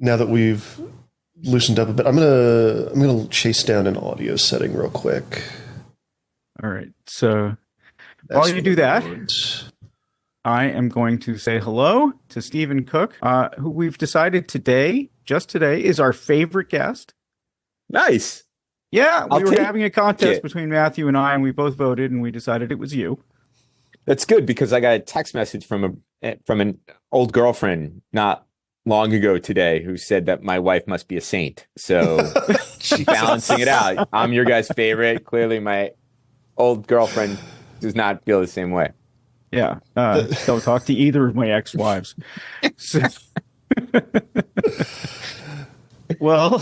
now that we've loosened up a bit, I'm gonna chase down an audio setting real quick. All right. So That's while you what do I that, want. I am going to say hello to Stephen Cook, who we've decided today, just today, is our favorite guest. Nice. Yeah, I'll we were take having a contest it. between Matthew and I, and we both voted, and we decided it was you. That's good because I got a text message from an old girlfriend not long ago today who said that my wife must be a saint. So balancing it out, I'm your guy's favorite. Clearly, my old girlfriend does not feel the same way. Yeah, don't talk to either of my ex-wives. So, well,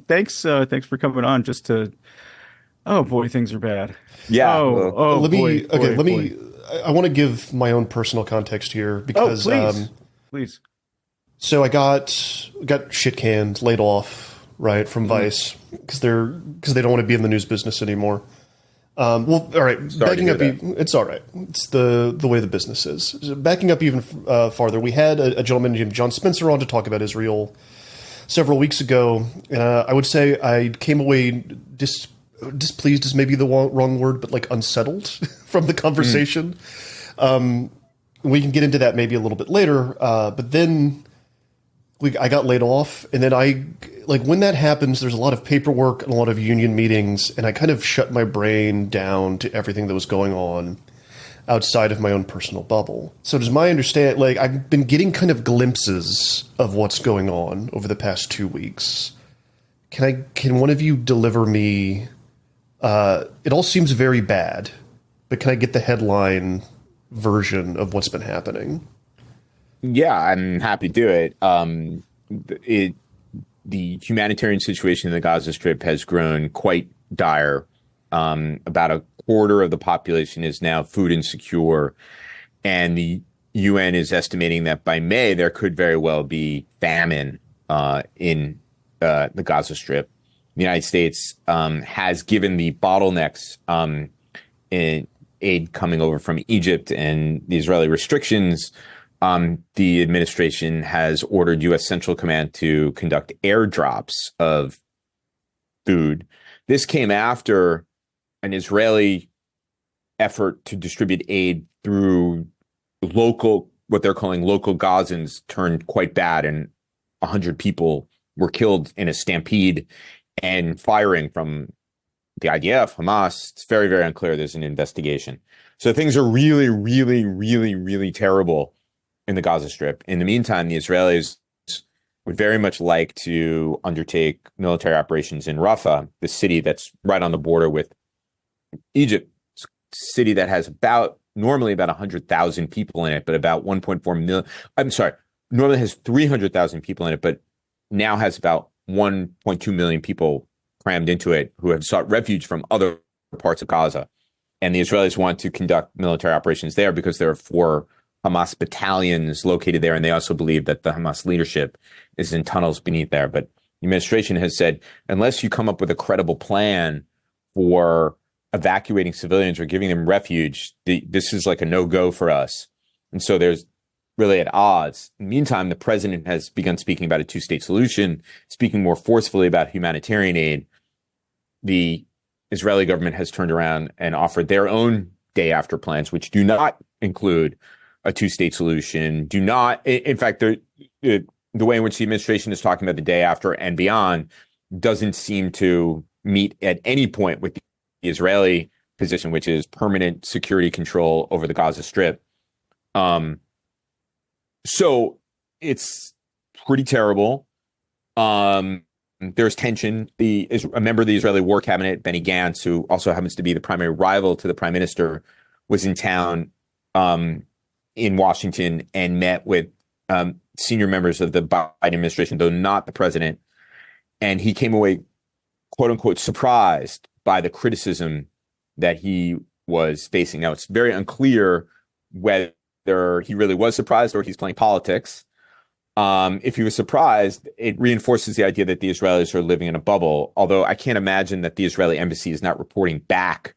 thanks for coming on. Just to, oh boy, things are bad. Yeah. Oh, Well, oh Let boy, me okay. boy, Let boy. me. I want to give my own personal context here Oh, because please. so I got shit canned, laid off, right, from Vice because they don't want to be in the news business anymore. Well, all right. Sorry to Backing hear up, that. it's all right. It's the way the business is. So backing up even farther, we had a gentleman named John Spencer on to talk about Israel several weeks ago. I would say I came away displeased is maybe the wrong word, but like unsettled from the conversation. We can get into that maybe a little bit later. But then I got laid off, and then when that happens, there's a lot of paperwork and a lot of union meetings, and I kind of shut my brain down to everything that was going on outside of my own personal bubble. So does my understand, like, I've been getting kind of glimpses of what's going on over the past 2 weeks. Can one of you deliver me, it all seems very bad, but can I get the headline version of what's been happening? yeah, I'm happy to do it. The humanitarian situation in the Gaza Strip has grown quite dire. About a quarter of the population is now food insecure, and the UN is estimating that by May there could very well be famine in the Gaza Strip. The United States has given the bottlenecks in aid coming over from Egypt and the Israeli restrictions. The administration has ordered U.S. Central Command to conduct airdrops of food. This came after an Israeli effort to distribute aid through what they're calling local Gazans, turned quite bad, and 100 people were killed in a stampede and firing from the IDF, Hamas. It's very, very unclear. There's an investigation. So things are really, really, really, really terrible in the Gaza Strip. In the meantime, the Israelis would very much like to undertake military operations in Rafah, the city that's right on the border with Egypt, city that has normally about 100,000 people in it, but about 1.4 million. I'm sorry, normally has 300,000 people in it, but now has about 1.2 million people crammed into it who have sought refuge from other parts of Gaza. And the Israelis want to conduct military operations there because there are 4 Hamas battalions located there, and they also believe that the Hamas leadership is in tunnels beneath there. But the administration has said, unless you come up with a credible plan for evacuating civilians or giving them refuge, this is like a no-go for us. And so there's really at odds. In the meantime, the president has begun speaking about a two-state solution, speaking more forcefully about humanitarian aid. The Israeli government has turned around and offered their own day after plans, which do not include a two-state solution, in fact, the way in which the administration is talking about the day after and beyond doesn't seem to meet at any point with the Israeli position, which is permanent security control over the Gaza Strip. So it's pretty terrible. There's tension. A member of the Israeli War Cabinet, Benny Gantz, who also happens to be the primary rival to the prime minister, was in town in Washington and met with senior members of the Biden administration, though not the president. And he came away, quote unquote, surprised by the criticism that he was facing. Now, it's very unclear whether he really was surprised or he's playing politics. If he was surprised, it reinforces the idea that the Israelis are living in a bubble, although I can't imagine that the Israeli embassy is not reporting back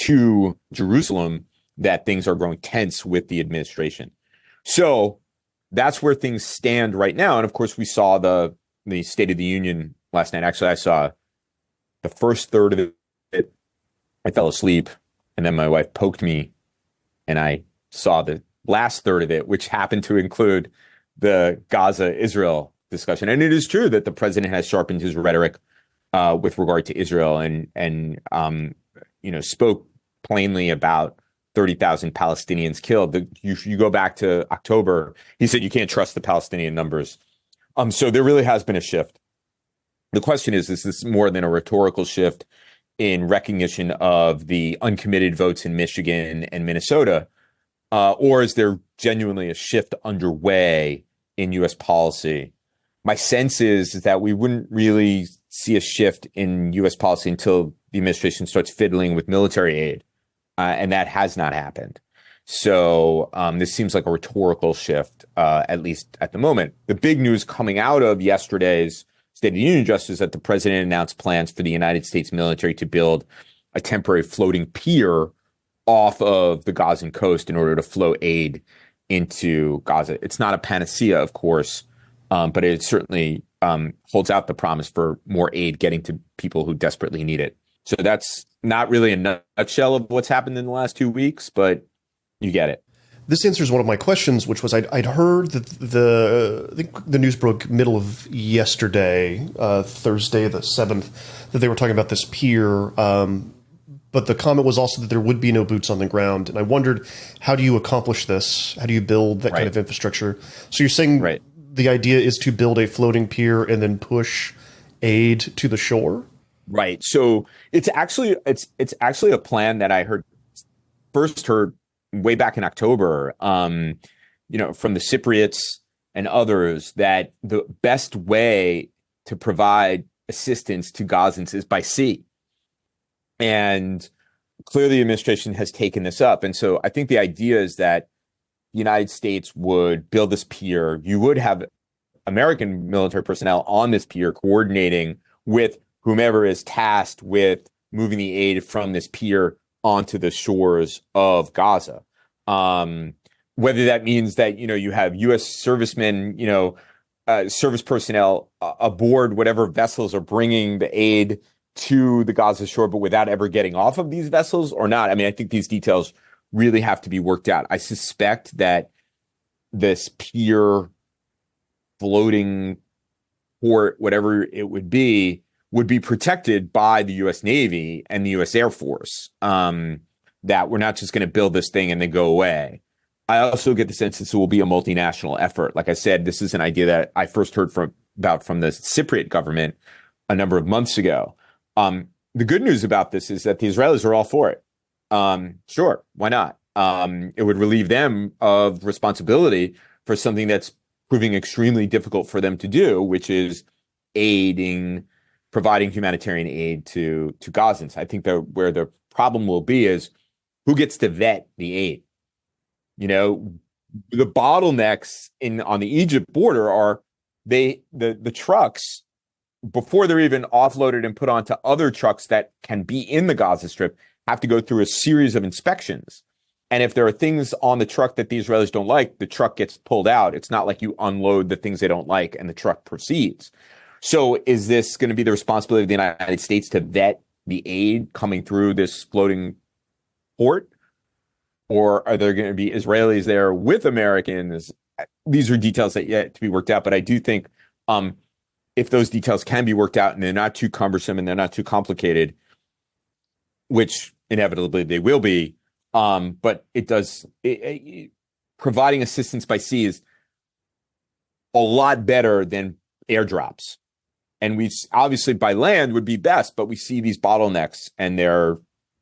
to Jerusalem that things are growing tense with the administration. So that's where things stand right now. And of course, we saw the State of the Union last night. Actually, I saw the first third of it. I fell asleep, and then my wife poked me, and I saw the last third of it, which happened to include the Gaza-Israel discussion. And it is true that the president has sharpened his rhetoric with regard to Israel and spoke plainly about 30,000 Palestinians killed. You go back to October, he said you can't trust the Palestinian numbers. So there really has been a shift. The question is this more than a rhetorical shift in recognition of the uncommitted votes in Michigan and Minnesota, or is there genuinely a shift underway in U.S. policy? My sense is that we wouldn't really see a shift in U.S. policy until the administration starts fiddling with military aid, and that has not happened. So this seems like a rhetorical shift, at least at the moment. The big news coming out of yesterday's State of the Union address is that the president announced plans for the United States military to build a temporary floating pier off of the Gazan coast in order to flow aid into Gaza. It's not a panacea, of course, but it certainly holds out the promise for more aid getting to people who desperately need it. So that's not really a nutshell of what's happened in the last 2 weeks, but you get it. This answers one of my questions, which was I'd heard that I think the news broke middle of yesterday, Thursday the 7th, that they were talking about this pier. But the comment was also that there would be no boots on the ground. And I wondered, how do you accomplish this? How do you build that kind of infrastructure? So you're saying the idea is to build a floating pier and then push aid to the shore? Right. So it's actually a plan that I first heard way back in October, from the Cypriots and others, that the best way to provide assistance to Gazans is by sea. And clearly the administration has taken this up. And so I think the idea is that the United States would build this pier. You would have American military personnel on this pier coordinating with whomever is tasked with moving the aid from this pier onto the shores of Gaza. Whether that means that, you have U.S. servicemen, service personnel aboard whatever vessels are bringing the aid to the Gaza shore, but without ever getting off of these vessels or not. I mean, I think these details really have to be worked out. I suspect that this pier, floating port, whatever it would be protected by the U.S. Navy and the U.S. Air Force, that we're not just going to build this thing and then go away. I also get the sense this will be a multinational effort. Like I said, this is an idea that I first heard about from the Cypriot government a number of months ago. The good news about this is that the Israelis are all for it. Sure, why not? It would relieve them of responsibility for something that's proving extremely difficult for them to do, which is providing humanitarian aid to Gazans. I think that where the problem will be is who gets to vet the aid. The bottlenecks on the Egypt border are the trucks, before they're even offloaded and put onto other trucks that can be in the Gaza Strip, have to go through a series of inspections. And if there are things on the truck that the Israelis don't like, the truck gets pulled out. It's not like you unload the things they don't like and the truck proceeds. So is this going to be the responsibility of the United States to vet the aid coming through this floating port? Or are there going to be Israelis there with Americans? These are details that yet to be worked out. But I do think if those details can be worked out and they're not too cumbersome and they're not too complicated, which inevitably they will be, but providing assistance by sea is a lot better than airdrops. And we obviously by land would be best, but we see these bottlenecks and they're,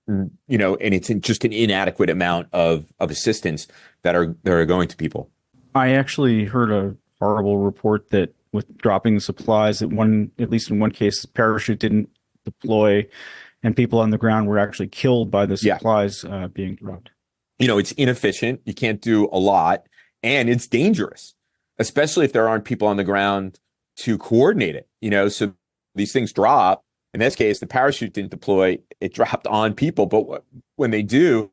and it's just an inadequate amount of assistance that are going to people. I actually heard a horrible report that with dropping the supplies, at least in one case, the parachute didn't deploy and people on the ground were actually killed by the supplies being dropped. It's inefficient. You can't do a lot and it's dangerous, especially if there aren't people on the ground to coordinate it. So these things drop. In this case, the parachute didn't deploy. It dropped on people. But when they do,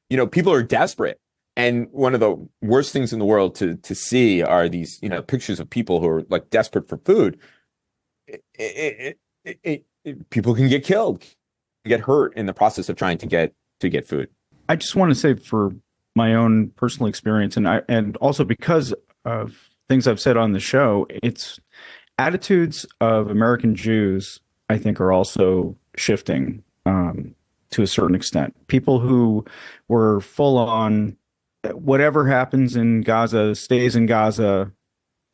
people are desperate And one of the worst things in the world to see are these, pictures of people who are like desperate for food. People can get killed, get hurt in the process of trying to get food. I just want to say, for my own personal experience, and also because of things I've said on the show, it's attitudes of American Jews, I think, are also shifting to a certain extent. People who were full on, whatever happens in Gaza stays in Gaza,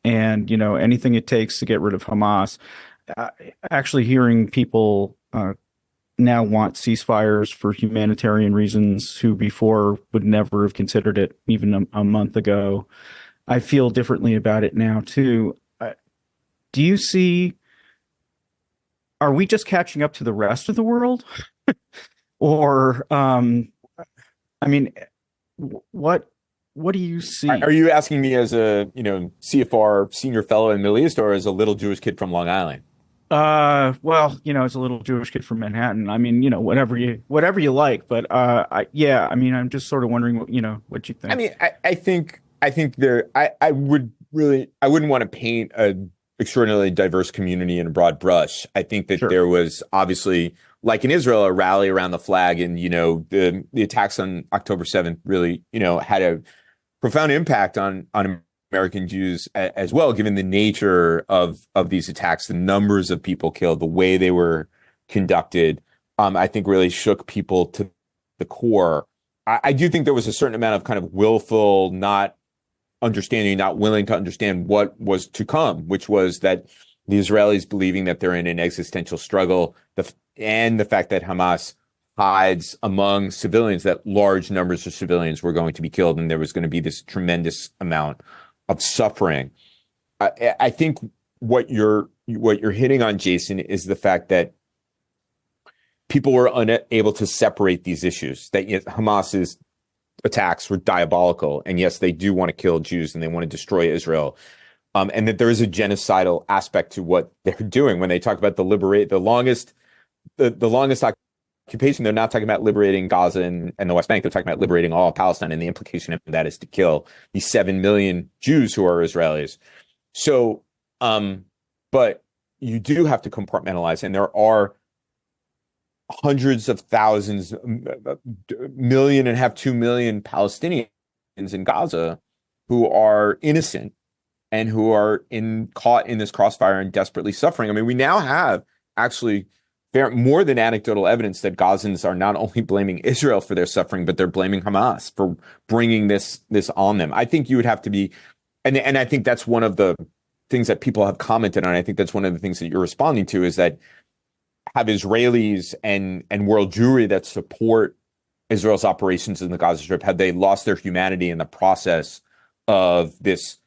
and anything it takes to get rid of Hamas. Actually, hearing people now want ceasefires for humanitarian reasons, who before would never have considered it even a month ago. I feel differently about it now too. Do you see? Are we just catching up to the rest of the world, or I mean, what do you see? Are you asking me as a CFR senior fellow in the Middle East, or as a little Jewish kid from Long Island? Well, as a little Jewish kid from Manhattan, I mean, whatever you like, but I mean, I'm just sort of wondering what you think. I mean, I think I wouldn't want to paint a extraordinarily diverse community in a broad brush. I think that there was obviously, like in Israel, a rally around the flag, and the attacks on October 7th really had a profound impact on American Jews as well, given the nature of these attacks, the numbers of people killed, the way they were conducted. I think really shook people to the core. I do think there was a certain amount of kind of willful not understanding, not willing to understand what was to come, which was that the Israelis believing that they're in an existential struggle, and the fact that Hamas hides among civilians, that large numbers of civilians were going to be killed, and there was going to be this tremendous amount of suffering. I think what you're hitting on, Jason, is the fact that people were unable to separate these issues, that Hamas's attacks were diabolical, and yes, they do want to kill Jews and they want to destroy Israel, and that there is a genocidal aspect to what they're doing. When they talk about the longest occupation, they're not talking about liberating Gaza and the West Bank. They're talking about liberating all of Palestine, and the implication of that is to kill these 7 million Jews who are Israelis. So, but you do have to compartmentalize, and there are hundreds of thousands, 1.5 million, 2 million Palestinians in Gaza who are innocent and who are caught in this crossfire and desperately suffering. I mean, we now have actually more than anecdotal evidence that Gazans are not only blaming Israel for their suffering, but they're blaming Hamas for bringing this on them. I think you would have to be, and I think that's one of the things that people have commented on. I think that's one of the things that you're responding to, is that have Israelis and world Jewry that support Israel's operations in the Gaza Strip, have they lost their humanity in the process of this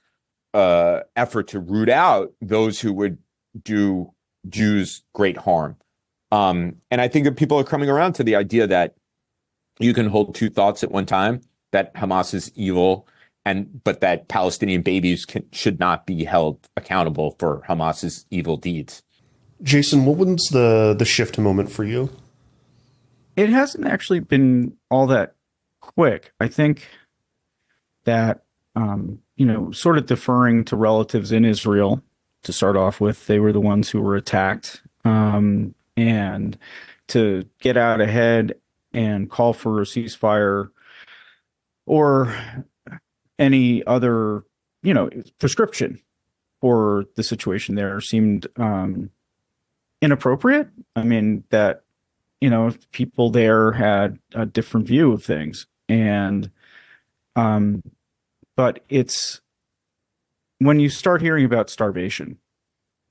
effort to root out those who would do Jews great harm? And I think that people are coming around to the idea that you can hold two thoughts at one time, that Hamas is evil, but that Palestinian babies should not be held accountable for Hamas's evil deeds. Jason, what was the shift moment for you? It hasn't actually been all that quick. I think that, sort of deferring to relatives in Israel to start off with, they were the ones who were attacked, and to get out ahead and call for a ceasefire or any other, prescription for the situation there seemed inappropriate. I mean, that, people there had a different view of things. And, but it's when you start hearing about starvation,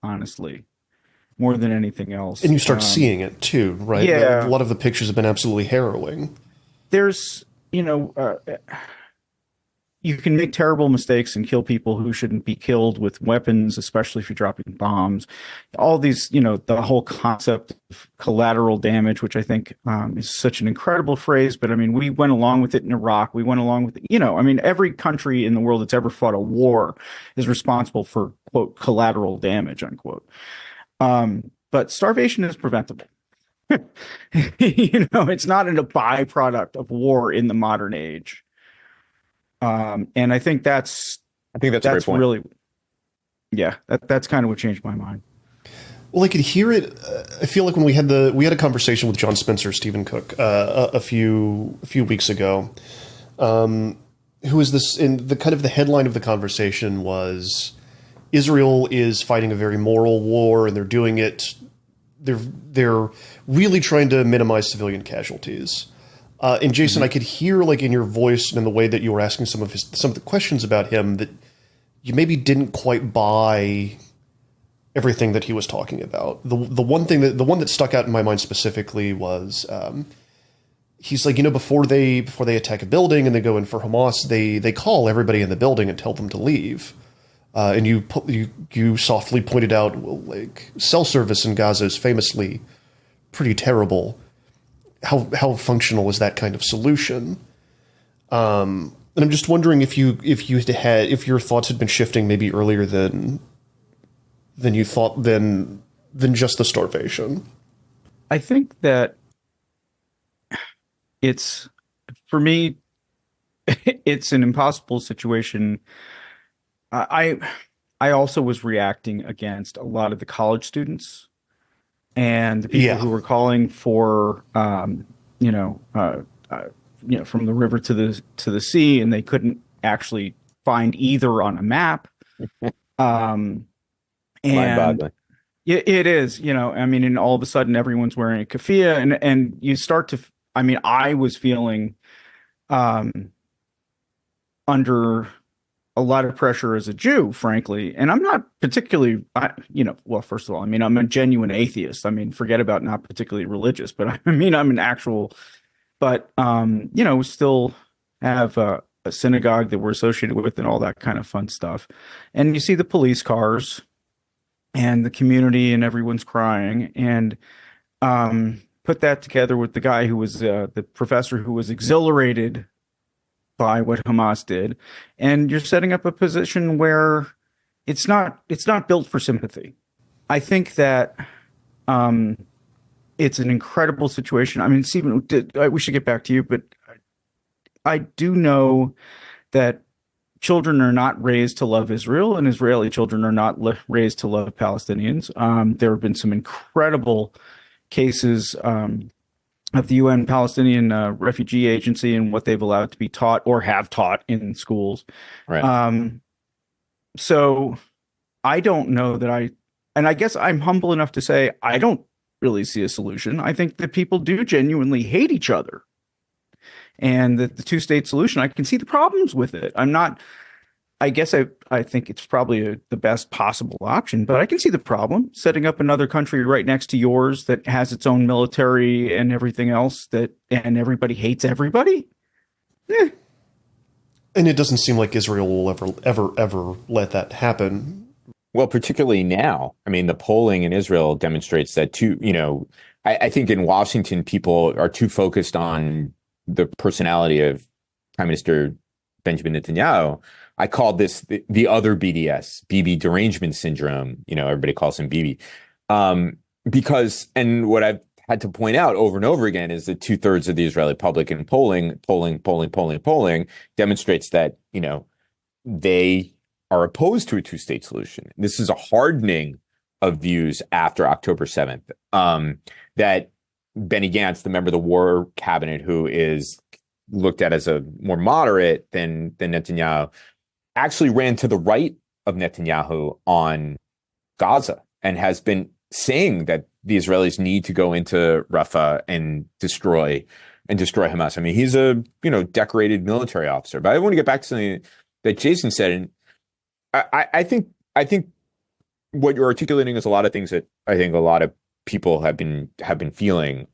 honestly, more than anything else. And you start seeing it too, right? Yeah. A lot of the pictures have been absolutely harrowing. There's, you can make terrible mistakes and kill people who shouldn't be killed with weapons, especially if you're dropping bombs. All these, the whole concept of collateral damage, which I think is such an incredible phrase. But I mean, we went along with it in Iraq. We went along with it. Every country in the world that's ever fought a war is responsible for, quote, collateral damage, unquote. But starvation is preventable. It's not a byproduct of war in the modern age. And I think that's I think that's a great point. really, yeah, that's kind of what changed my mind. Well, I could hear it. I feel like when we had a conversation with John Spencer, Stephen Cook, a few weeks ago. Who is this? In the kind of the headline of the conversation was, Israel is fighting a very moral war, and they're doing it. They're really trying to minimize civilian casualties. And Jason, I could hear like in your voice and in the way that you were asking some of the questions about him that you maybe didn't quite buy everything that he was talking about. The one that stuck out in my mind specifically was he's like, before they attack a building and they go in for Hamas, they call everybody in the building and tell them to leave. And you softly pointed out, well, like cell service in Gaza is famously pretty terrible. How functional is that kind of solution? And I'm just wondering if your thoughts had been shifting maybe earlier than you thought than just the starvation. I think that for me, it's an impossible situation. I also was reacting against a lot of the college students and the people who were calling for, from the river to the sea, and they couldn't actually find either on a map. And it is, and all of a sudden everyone's wearing a keffiyeh, and you start to, I was feeling under a lot of pressure as a Jew, frankly. And I'm not particularly, first of all, I'm a genuine atheist. Forget about not particularly religious, but I'm an actual, but, still have a synagogue that we're associated with and all that kind of fun stuff. And you see the police cars and the community and everyone's crying, and put that together with the guy who was the professor who was exhilarated by what Hamas did, and you're setting up a position where it's not built for sympathy. I think that it's an incredible situation. Stephen, we should get back to you, but I do know that children are not raised to love Israel, and Israeli children are not raised to love Palestinians. There have been some incredible cases of the UN Palestinian Refugee Agency and what they've allowed to be taught or have taught in schools. Right. So I don't know that and I guess I'm humble enough to say I don't really see a solution. I think that people do genuinely hate each other, and that the two-state solution, I can see the problems with it. I guess I think it's probably the best possible option, but I can see the problem setting up another country right next to yours that has its own military and everything else, and everybody hates everybody. And it doesn't seem like Israel will ever let that happen. Well, particularly now. The polling in Israel demonstrates that too. I think in Washington, people are too focused on the personality of Prime Minister Benjamin Netanyahu. I called this the other BDS, Bibi derangement syndrome. Everybody calls him Bibi. Because, and what I've had to point out over and over again is that 2/3 of the Israeli public in polling demonstrates that, they are opposed to a two-state solution. This is a hardening of views after October 7th. That Benny Gantz, the member of the War Cabinet, who is looked at as a more moderate than Netanyahu, actually ran to the right of Netanyahu on Gaza and has been saying that the Israelis need to go into Rafah and destroy Hamas. He's a decorated military officer. But I want to get back to something that Jason said, and I think what you're articulating is a lot of things that I think a lot of people have been feeling.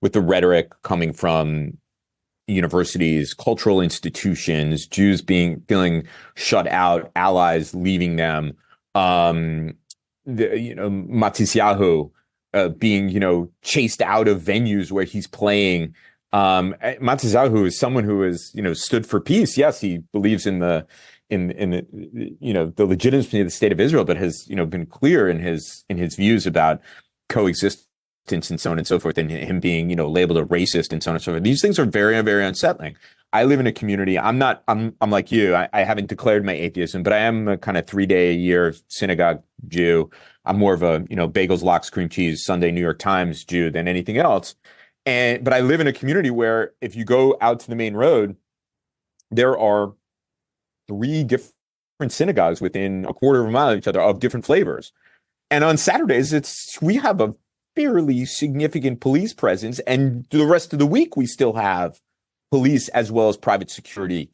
With the rhetoric coming from universities, cultural institutions, Jews feeling shut out, allies leaving them, Matisyahu being chased out of venues where he's playing. Matisyahu is someone who has stood for peace. Yes, he believes in the legitimacy of the state of Israel, but has been clear in his views about coexistence and so on and so forth, and him being labeled a racist and so on and so forth. These things are very, very unsettling. I live in a community. I'm like you. I haven't declared my atheism, but I am a kind of 3 day a year synagogue Jew. I'm more of a, bagels, lox, cream cheese, Sunday New York Times Jew than anything else. But I live in a community where if you go out to the main road, there are 3 different synagogues within a quarter of a mile of each other of different flavors. And on Saturdays, we have a fairly significant police presence. And the rest of the week, we still have police as well as private security.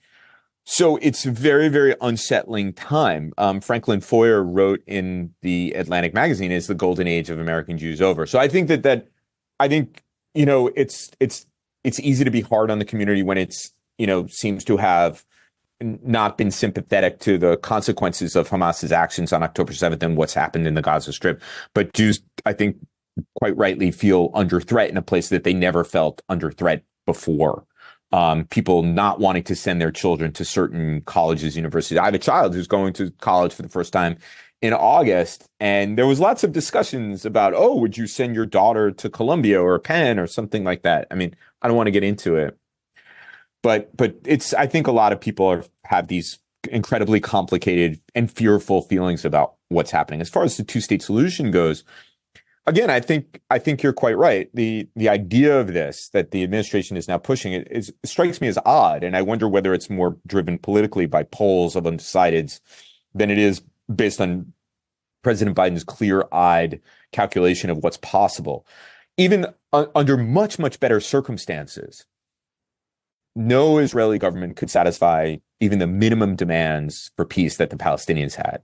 So it's a very, very unsettling time. Franklin Foer wrote in the Atlantic magazine, "Is the golden age of American Jews over?" So I think it's easy to be hard on the community when it's, seems to have not been sympathetic to the consequences of Hamas's actions on October 7th and what's happened in the Gaza Strip. But Jews, I think, quite rightly feel under threat in a place that they never felt under threat before. People not wanting to send their children to certain colleges, universities. I have a child who's going to college for the first time in August, and there was lots of discussions about, would you send your daughter to Columbia or Penn or something like that? I mean, I don't want to get into it, but I think a lot of people have these incredibly complicated and fearful feelings about what's happening. As far as the two-state solution goes, again, I think you're quite right. The idea of this that the administration is now pushing it strikes me as odd, and I wonder whether it's more driven politically by polls of undecideds than it is based on President Biden's clear-eyed calculation of what's possible. Even under much, much better circumstances, no Israeli government could satisfy even the minimum demands for peace that the Palestinians had.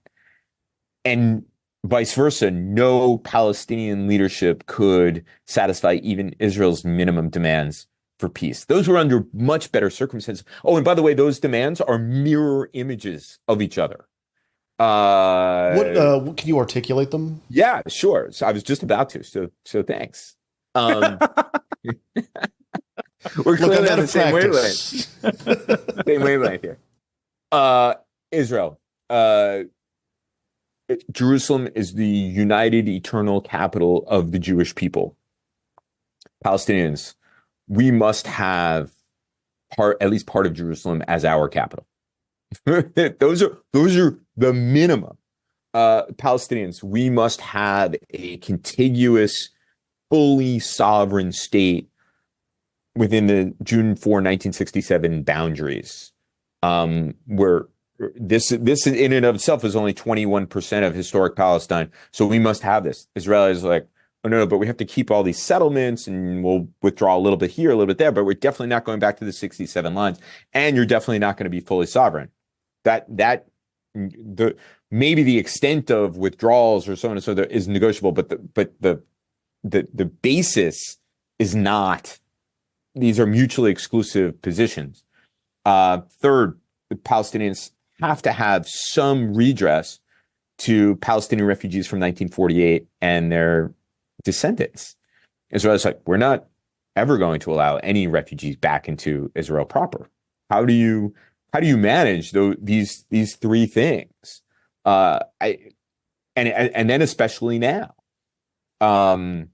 And vice versa, no Palestinian leadership could satisfy even Israel's minimum demands for peace. Those were under much better circumstances. Oh, and by the way, those demands are mirror images of each other. What can you articulate them? Yeah, sure. So I was just about to. So thanks. We're clearly on the same wavelength. Same wavelength here. Israel. Jerusalem is the united eternal capital of the Jewish people. Palestinians, we must have at least part of Jerusalem as our capital. Those are the minimum. Palestinians, we must have a contiguous, fully sovereign state within the June 4, 1967 boundaries, where this in and of itself is only 21% of historic Palestine. So we must have this. Israelis are like, oh no, but we have to keep all these settlements and we'll withdraw a little bit here, a little bit there, but we're definitely not going back to the 67 lines. And you're definitely not going to be fully sovereign. Maybe the extent of withdrawals or so on and so on is negotiable, but the basis is not. These are mutually exclusive positions. Third, the Palestinians have to have some redress to Palestinian refugees from 1948 and their descendants. Israel's like, we're not ever going to allow any refugees back into Israel proper. How do you manage these three things? And then especially now. I'll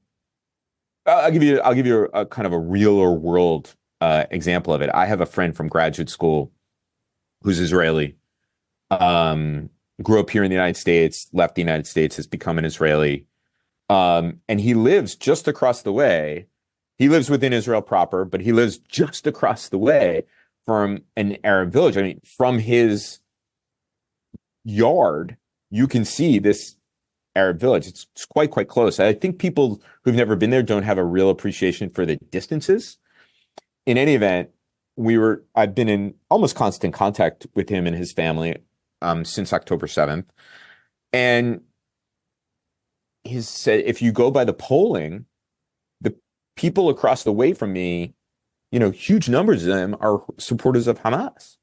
give you a kind of a realer world example of it. I have a friend from graduate school who's Israeli, grew up here in the United States, left the United States, has become an Israeli, and he lives just across the way. He lives within Israel proper, but he lives just across the way from an Arab village. I mean, from his yard, you can see this Arab village. It's quite close. I think people who've never been there don't have a real appreciation for the distances. In any event, I've been in almost constant contact with him and his family since October 7th. And he said, if you go by the polling, the people across the way from me, huge numbers of them are supporters of Hamas.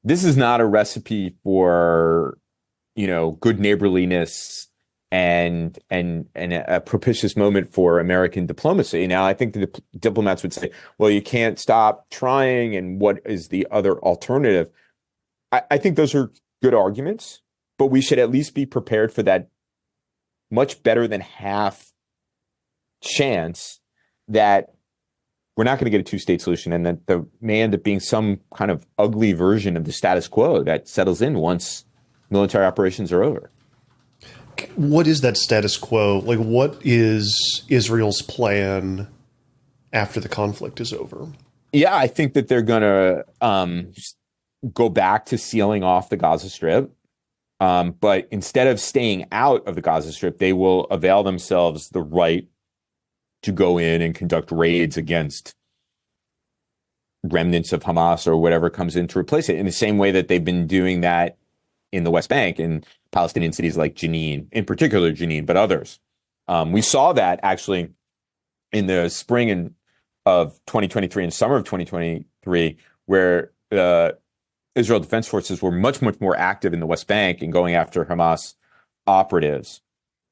This is not a recipe for good neighborliness and a propitious moment for American diplomacy. Now, I think the diplomats would say, well, you can't stop trying, and what is the other alternative? I think those are good arguments, but we should at least be prepared for that much better than half chance that we're not going to get a two-state solution, and that there may end up being some kind of ugly version of the status quo that settles in once military operations are over. What is that status quo? Like, what is Israel's plan after the conflict is over? Yeah, I think that they're going to go back to sealing off the Gaza Strip. But instead of staying out of the Gaza Strip, they will avail themselves the right to go in and conduct raids against remnants of Hamas or whatever comes in to replace it, in the same way that they've been doing that in the West Bank and Palestinian cities like Jenin, in particular Jenin, but others. We saw that actually in the spring of 2023 and summer of 2023, where Israel Defense Forces were much, much more active in the West Bank and going after Hamas operatives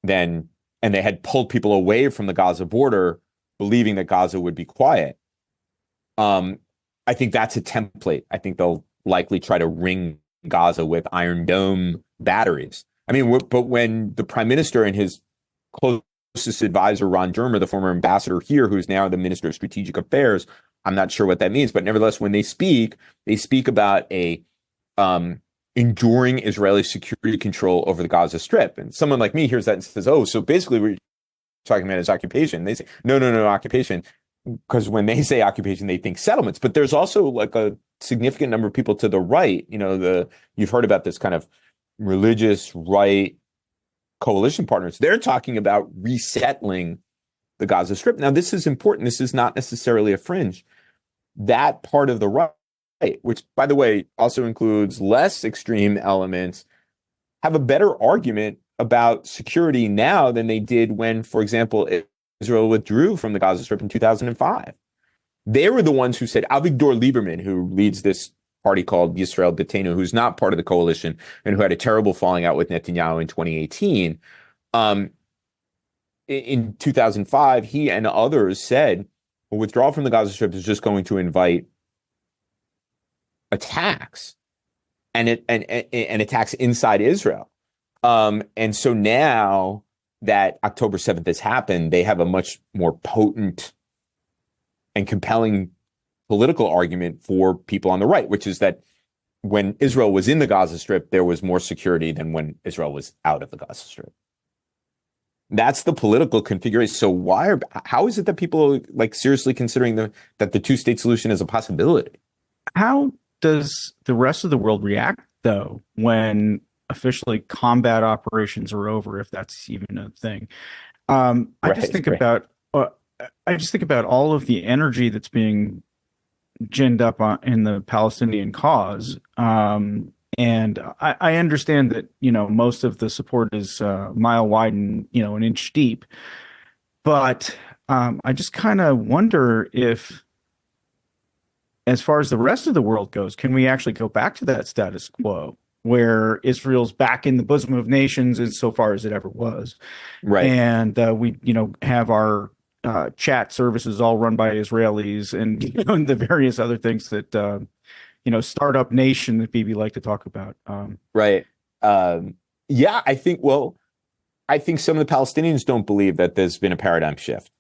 and they had pulled people away from the Gaza border, believing that Gaza would be quiet. I think that's a template. I think they'll likely try to ring Gaza with Iron Dome batteries. I mean, but when the prime minister and his closest advisor, Ron Dermer, the former ambassador here, who's now the minister of strategic affairs, I'm not sure what that means, but nevertheless, when they speak about a enduring Israeli security control over the Gaza Strip. And someone like me hears that and says, oh, so basically we're talking about is occupation. They say, no, occupation. Because when they say occupation, they think settlements. But there's also like a significant number of people to the right. You've heard about this kind of religious right coalition partners. They're talking about resettling the Gaza Strip. Now, this is important. This is not necessarily a fringe. That part of the right, which, by the way, also includes less extreme elements, have a better argument about security now than they did when, for example, Israel withdrew from the Gaza Strip in 2005. They were the ones who said, Avigdor Lieberman, who leads this party called Yisrael Beiteinu, who's not part of the coalition and who had a terrible falling out with Netanyahu in 2018. In 2005, he and others said, well, withdrawal from the Gaza Strip is just going to invite attacks and attacks inside Israel. And so now that October 7th has happened, they have a much more potent and compelling political argument for people on the right, which is that when Israel was in the Gaza Strip, there was more security than when Israel was out of the Gaza Strip. That's the political configuration. So how is it that people are like seriously considering that the two-state solution is a possibility? How does the rest of the world react, though, when officially combat operations are over, if that's even a thing? I just think about all of the energy that's being ginned up in the Palestinian cause. And I understand that, most of the support is a mile wide and, an inch deep. But I just kind of wonder if, as far as the rest of the world goes, can we actually go back to that status quo where Israel's back in the bosom of nations insofar as it ever was? Right. And we, have our chat services all run by Israelis and, and the various other things that, startup nation that BB like to talk about. Right. Yeah, I think some of the Palestinians don't believe that there's been a paradigm shift,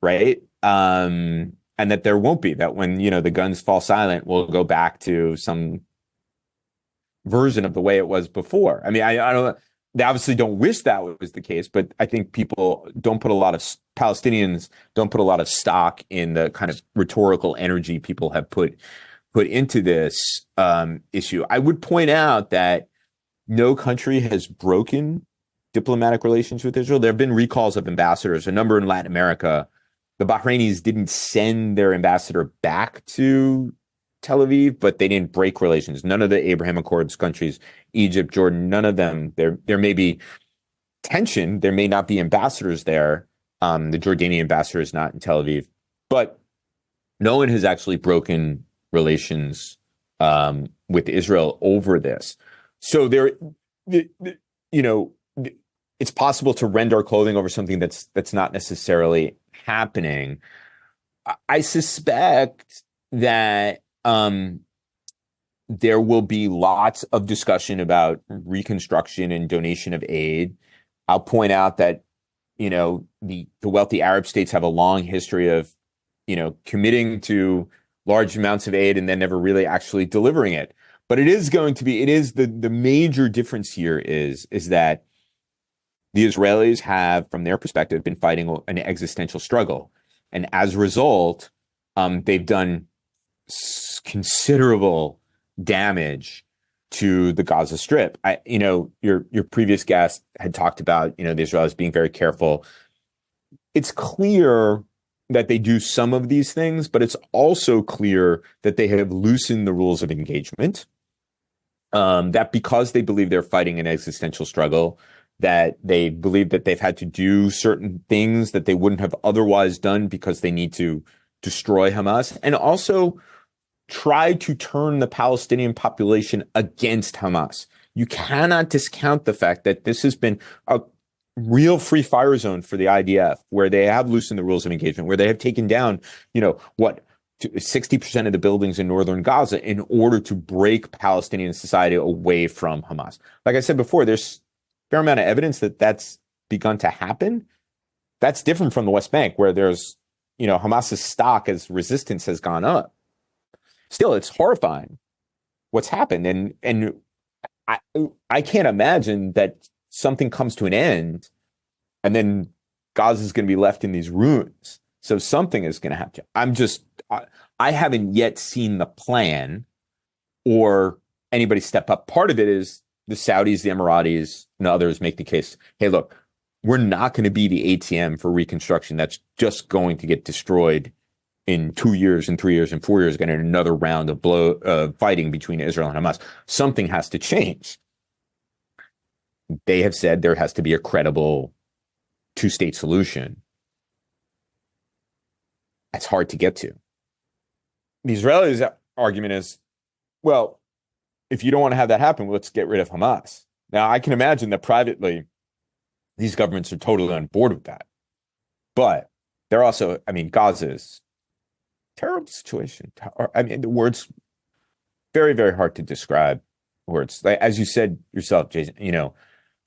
right? And that there won't be, that when, the guns fall silent, we'll go back to some version of the way it was before. I mean, I don't, they obviously don't wish that was the case, but I think Palestinians don't put a lot of stock in the kind of rhetorical energy people have put into this issue. I would point out that no country has broken diplomatic relations with Israel. There have been recalls of ambassadors, a number in Latin America. The Bahrainis didn't send their ambassador back to Tel Aviv, but they didn't break relations. None of the Abraham Accords countries, Egypt, Jordan, none of them. There may be tension. There may not be ambassadors there. The Jordanian ambassador is not in Tel Aviv, but no one has actually broken relations with Israel over this. So it's possible to rend our clothing over something that's not necessarily happening. I suspect that there will be lots of discussion about reconstruction and donation of aid. I'll point out that the wealthy Arab states have a long history of committing to large amounts of aid and then never really actually delivering it. But it is the major difference here is that the Israelis have, from their perspective, been fighting an existential struggle. And as a result, they've done considerable damage to the Gaza Strip. Your previous guest had talked about, the Israelis being very careful. It's clear that they do some of these things, but it's also clear that they have loosened the rules of engagement. That because they believe they're fighting an existential struggle, that they believe that they've had to do certain things that they wouldn't have otherwise done because they need to destroy Hamas, and also try to turn the Palestinian population against Hamas. You cannot discount the fact that this has been a real free fire zone for the IDF, where they have loosened the rules of engagement, where they have taken down, 60% of the buildings in northern Gaza in order to break Palestinian society away from Hamas. Like I said before, there's a fair amount of evidence that that's begun to happen. That's different from the West Bank, where there's, Hamas's stock as resistance has gone up. Still, it's horrifying what's happened. And I can't imagine that something comes to an end and then Gaza is going to be left in these ruins. So something is going to happen. I haven't yet seen the plan or anybody step up. Part of it is the Saudis, the Emiratis, and others make the case, hey, look, we're not going to be the ATM for reconstruction. That's just going to get destroyed in 2 years and 3 years and 4 years, going to another round of fighting between Israel and Hamas. Something has to change. They have said there has to be a credible two-state solution. That's hard to get to. The Israelis' argument is, well, if you don't want to have that happen, well, let's get rid of Hamas. Now, I can imagine that privately, these governments are totally on board with that. But they're also, Gaza is a terrible situation. The words, very, very hard to describe words. Like, as you said yourself, Jason,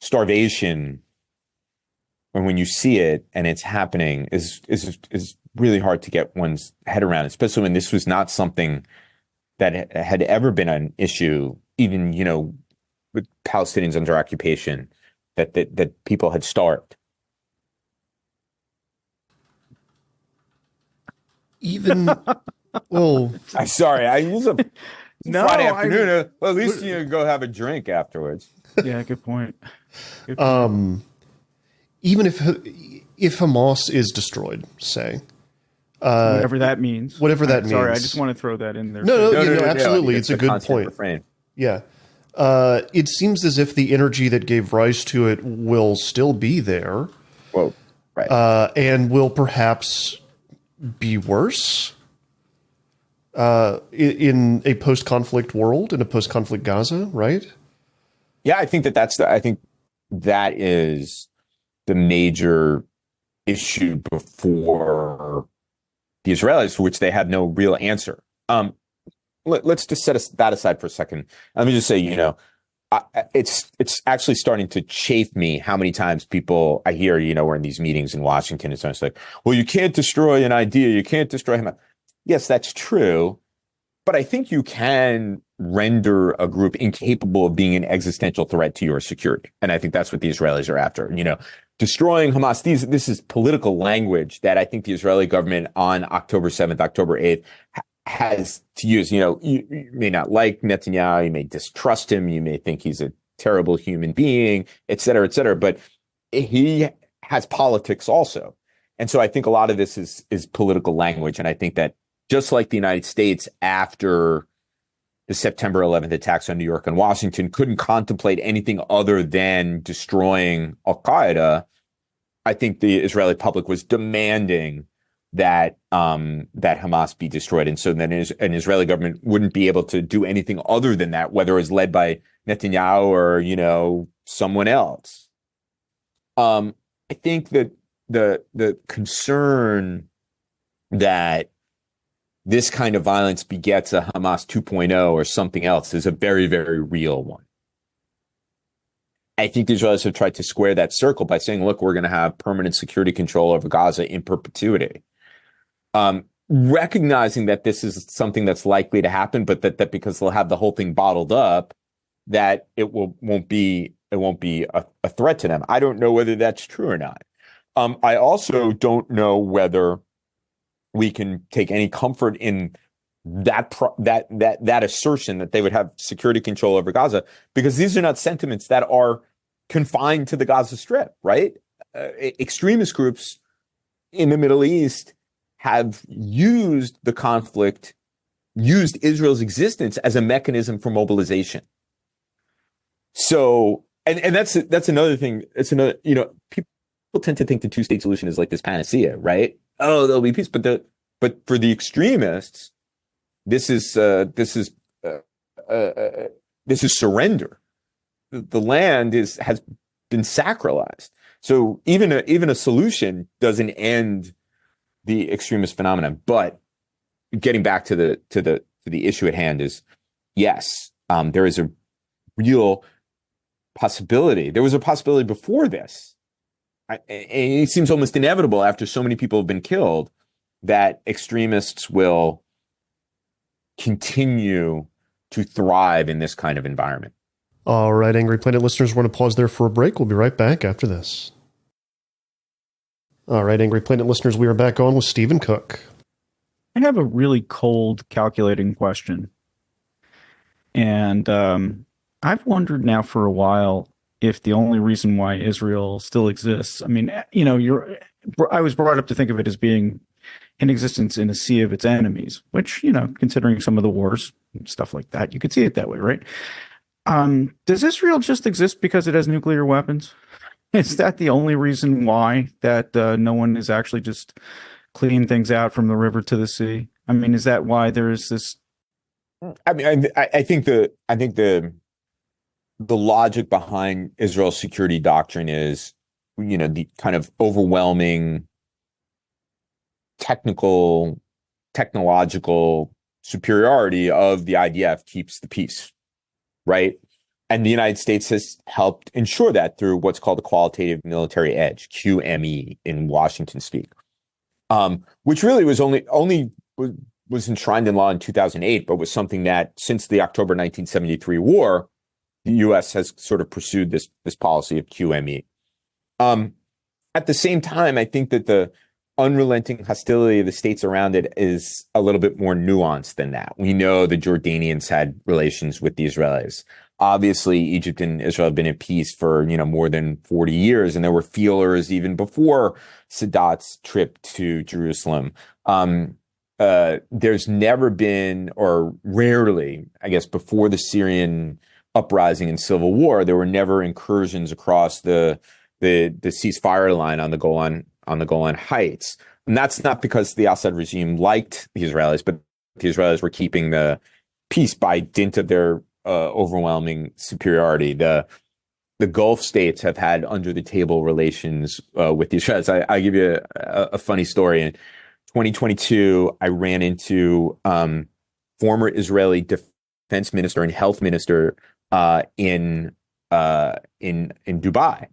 starvation, when you see it and it's happening, is really hard to get one's head around, especially when this was not something that had ever been an issue, even, with Palestinians under occupation, that people had starved. Even, well, I'm sorry, I use a No, Friday afternoon. Well, at least you go have a drink afterwards. Yeah, good point. Even if Hamas is destroyed, say, whatever that means. Whatever that means. Sorry, I just want to throw that in there. No, absolutely. It's a good point. Refrain. Yeah. It seems as if the energy that gave rise to it will still be there. Well, right. And will perhaps be worse in a post-conflict world, in a post-conflict Gaza, right? Yeah, I think that is the major issue before the Israelis, for which they have no real answer. Let's just set that aside for a second. Let me just say, it's actually starting to chafe me how many times people I hear, we're in these meetings in Washington, and it's like, well, you can't destroy an idea, you can't destroy him. Yes, that's true, but I think you can render a group incapable of being an existential threat to your security. And I think that's what the Israelis are after. Destroying Hamas, this is political language that I think the Israeli government on October 7th, October 8th has to use. You may not like Netanyahu, you may distrust him, you may think he's a terrible human being, et cetera, but he has politics also. And so I think a lot of this is political language. And I think that just like the United States after the September 11th attacks on New York and Washington couldn't contemplate anything other than destroying Al-Qaeda, I think the Israeli public was demanding that Hamas be destroyed. And so then an Israeli government wouldn't be able to do anything other than that, whether it was led by Netanyahu or, someone else. I think that the concern that this kind of violence begets a Hamas 2.0 or something else is a very, very real one. I think the Israelis have tried to square that circle by saying, look, we're going to have permanent security control over Gaza in perpetuity. recognizing that this is something that's likely to happen, but that because they'll have the whole thing bottled up, that it won't be a threat to them. I don't know whether that's true or not. I also don't know whether we can take any comfort in that assertion that they would have security control over Gaza, because these are not sentiments that are confined to the Gaza Strip, right? Extremist groups in the Middle East have used the conflict, used Israel's existence as a mechanism for mobilization. So, and that's another thing. It's another, people tend to think the two-state solution is like this panacea, right? Oh, there'll be peace, but for the extremists, this is surrender. The land has been sacralized. So even a solution doesn't end the extremist phenomenon. But getting back to the issue at hand is, yes, there is a real possibility. There was a possibility before this. And it seems almost inevitable after so many people have been killed that extremists will continue to thrive in this kind of environment. All right, Angry Planet listeners, we're going to pause there for a break. We'll be right back after this. All right, Angry Planet listeners, we are back on with Stephen Cook. I have a really cold, calculating question. And I've wondered now for a while if the only reason why Israel still exists, I mean, I was brought up to think of it as being in existence in a sea of its enemies, which, considering some of the wars and stuff like that, you could see it that way, right? Does Israel just exist because it has nuclear weapons? Is that the only reason why that no one is actually just cleaning things out from the river to the sea? I mean, is that why there is this? I mean, I think the logic behind Israel's security doctrine is, the kind of overwhelming technological superiority of the IDF keeps the peace, right? And the United States has helped ensure that through what's called the qualitative military edge, QME in Washington speak, which really was was enshrined in law in 2008, but was something that since the October 1973 war, the U.S. has sort of pursued this policy of QME. At the same time, I think that the unrelenting hostility of the states around it is a little bit more nuanced than that. We know the Jordanians had relations with the Israelis. Obviously, Egypt and Israel have been at peace for, more than 40 years, and there were feelers even before Sadat's trip to Jerusalem. There's never been, or rarely, I guess, before the Syrian uprising and civil war, there were never incursions across the ceasefire line on the Golan Heights. And that's not because the Assad regime liked the Israelis, but the Israelis were keeping the peace by dint of their overwhelming superiority. The Gulf states have had under the table relations with the Israelis. I give you a funny story. In 2022, I ran into former Israeli defense minister and health minister in Dubai.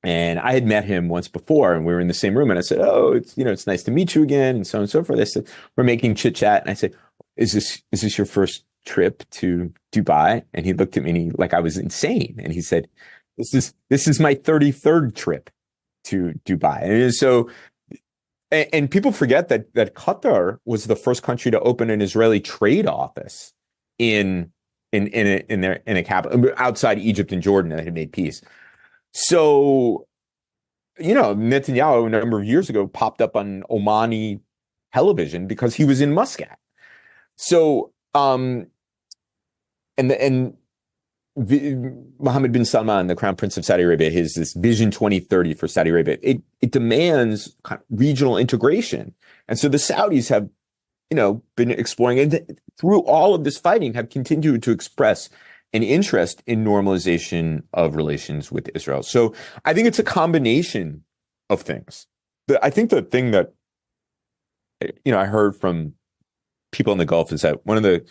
And I had met him once before, and we were in the same room. And I said, "Oh, it's nice to meet you again," and so on and so forth. I said, "We're making chit chat," and I said, "Is this your first trip to Dubai?" And he looked at me like I was insane, and he said, "This is my 33rd trip to Dubai." And so, and people forget that Qatar was the first country to open an Israeli trade office in a capital outside Egypt and Jordan that had made peace. So, Netanyahu a number of years ago popped up on Omani television because he was in Muscat. So, Mohammed bin Salman, the Crown Prince of Saudi Arabia, has this Vision 2030 for Saudi Arabia. It demands kind of regional integration. And so the Saudis have, been exploring, and through all of this fighting have continued to express an interest in normalization of relations with Israel. So I think it's a combination of things. I think the thing that, I heard from people in the Gulf is that one of the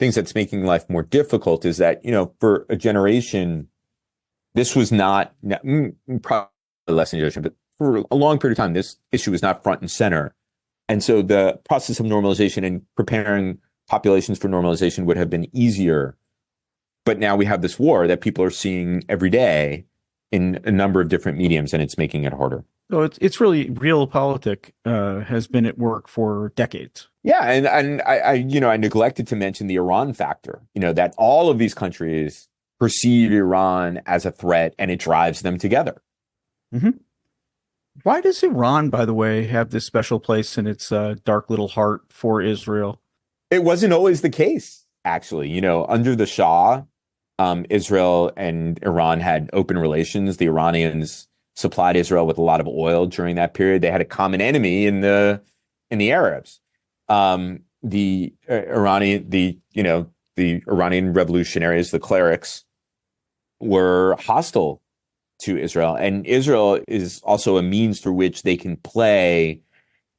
things that's making life more difficult is that, for a generation, this was not, probably less than a generation, but for a long period of time, this issue was not front and center And so the process of normalization and preparing populations for normalization would have been easier. But now we have this war that people are seeing every day in a number of different mediums, and it's making it harder. So it's really realpolitik has been at work for decades. Yeah, and I neglected to mention the Iran factor. That all of these countries perceive Iran as a threat, and it drives them together. Mm-hmm. Why does Iran, by the way, have this special place in its dark little heart for Israel? It wasn't always the case, actually. Under the Shah, Israel and Iran had open relations. The Iranians supplied Israel with a lot of oil during that period. They had a common enemy in the Arabs. The Iranian revolutionaries, the clerics, were hostile to Israel, and Israel is also a means through which they can play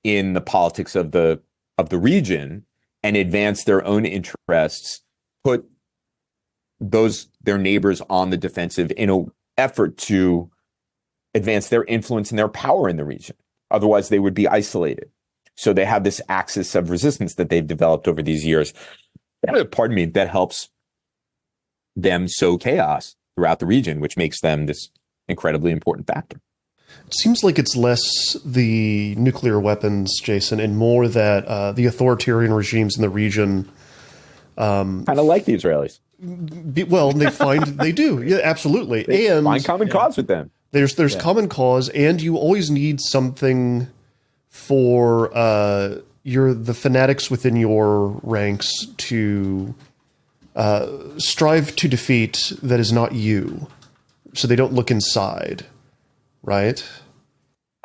in the politics of the region and advance their own interests, put their neighbors on the defensive in an effort to advance their influence and their power in the region. Otherwise, they would be isolated. So they have this axis of resistance that they've developed over these years. Pardon me, that helps them sow chaos throughout the region, which makes them this incredibly important factor. It seems like it's less the nuclear weapons, Jason, and more that the authoritarian regimes in the region kind of like the Israelis. They do. Yeah, absolutely. They find common cause with them. There's common cause, and you always need something for the fanatics within your ranks to strive to defeat that is not you, so they don't look inside, right?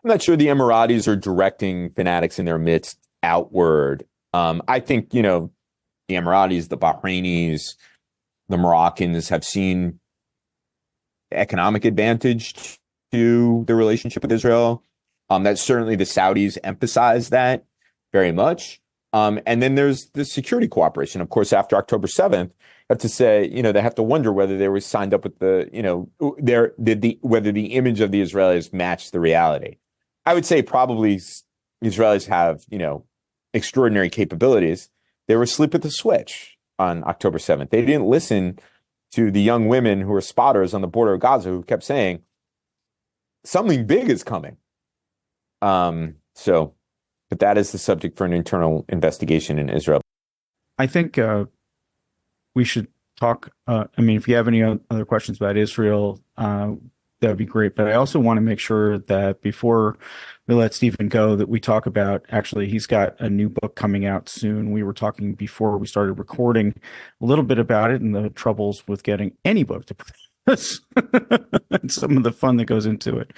I'm not sure the Emiratis are directing fanatics in their midst outward. I think, the Emiratis, the Bahrainis, the Moroccans have seen economic advantage to the relationship with Israel. That certainly the Saudis emphasize that very much. And then there's the security cooperation. Of course, after October 7th, I have to say, they have to wonder whether they were signed up with whether the image of the Israelis matched the reality. I would say probably Israelis have, extraordinary capabilities. They were asleep at the switch on October 7th. They didn't listen to the young women who were spotters on the border of Gaza who kept saying, something big is coming. But that is the subject for an internal investigation in Israel. I think we should talk. If you have any other questions about Israel, that would be great. But I also want to make sure that before we let Stephen go, that we talk about, actually, he's got a new book coming out soon. We were talking before we started recording a little bit about it and the troubles with getting any book to press and some of the fun that goes into it.